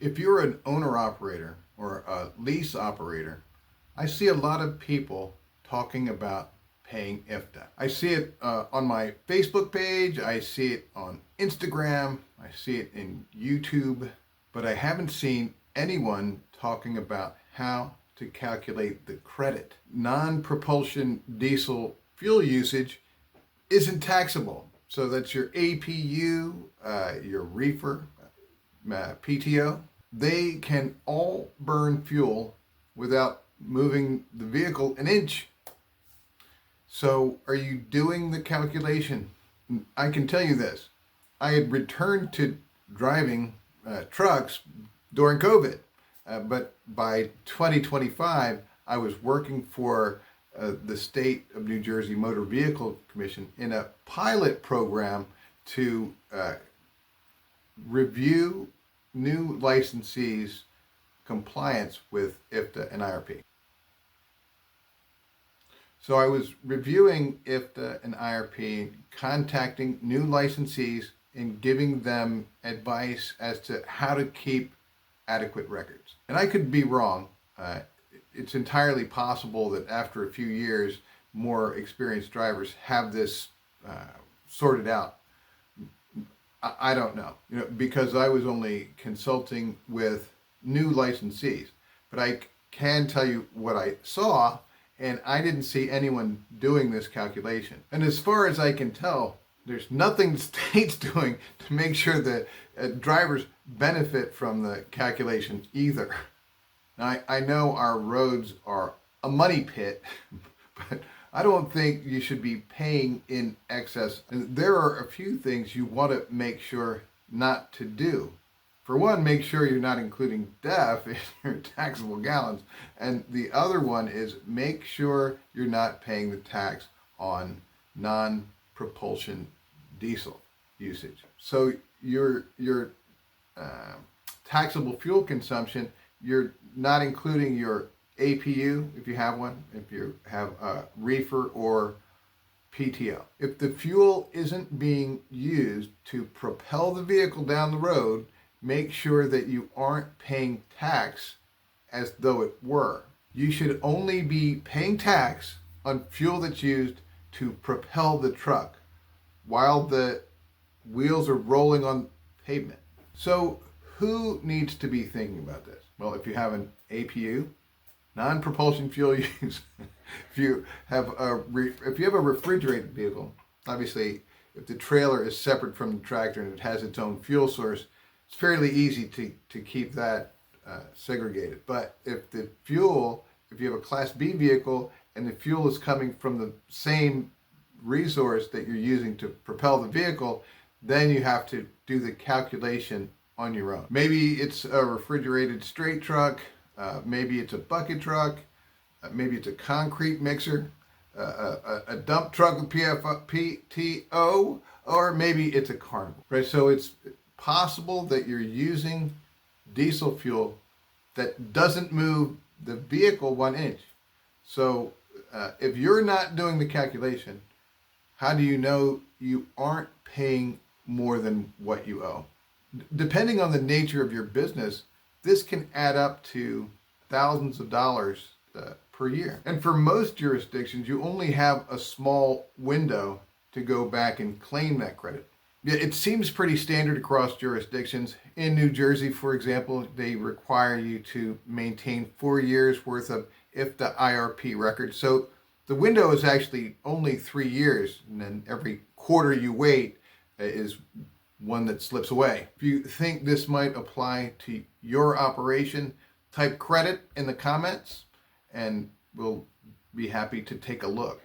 If you're an owner-operator or a lease operator, I see a lot of people talking about paying IFTA. I see it on my Facebook page, I see it on Instagram, I see it in YouTube, but I haven't seen anyone talking about how to calculate the credit. Non-propulsion diesel fuel usage isn't taxable. So that's your APU, your reefer, PTO. They can all burn fuel without moving the vehicle an inch. So are you doing the calculation? I can tell you this. I had returned to driving trucks during COVID, but by 2025, I was working for the state of New Jersey Motor Vehicle Commission in a pilot program to review new licensees' compliance with IFTA and IRP. So I was reviewing IFTA and IRP, contacting new licensees and giving them advice as to how to keep adequate records. And I could be wrong. It's entirely possible that after a few years, more experienced drivers have this sorted out. I don't know, because I was only consulting with new licensees. But I can tell you what I saw, and I didn't see anyone doing this calculation. And as far as I can tell, there's nothing the state's doing to make sure that drivers benefit from the calculation either. Now, I know our roads are a money pit, but I don't think you should be paying in excess. And there are a few things you want to make sure not to do. For one, make sure you're not including DEF in your taxable gallons. And the other one is make sure you're not paying the tax on non-propulsion diesel usage. So your taxable fuel consumption, you're not including your APU, if you have one, if you have a reefer or PTO. If the fuel isn't being used to propel the vehicle down the road, make sure that you aren't paying tax as though it were. You should only be paying tax on fuel that's used to propel the truck while the wheels are rolling on pavement. So who needs to be thinking about this? Well, if you have an APU, non-propulsion fuel use, if you have a refrigerated vehicle, obviously if the trailer is separate from the tractor and it has its own fuel source, it's fairly easy to keep that segregated. But if you have a Class B vehicle and the fuel is coming from the same resource that you're using to propel the vehicle, then you have to do the calculation on your own. Maybe it's a refrigerated straight truck, maybe it's a bucket truck, maybe it's a concrete mixer, a dump truck with PTO, or maybe it's a carnival, right? So it's possible that you're using diesel fuel that doesn't move the vehicle 1 inch. So if you're not doing the calculation, how do you know you aren't paying more than what you owe? Depending on the nature of your business, this can add up to thousands of dollars per year. And for most jurisdictions, you only have a small window to go back and claim that credit. Yeah, it seems pretty standard across jurisdictions. In New Jersey, for example, they require you to maintain 4 years worth of IFTA IRP records. So the window is actually only 3 years, and then every quarter you wait is one that slips away. If you think this might apply to your operation, type credit in the comments and we'll be happy to take a look.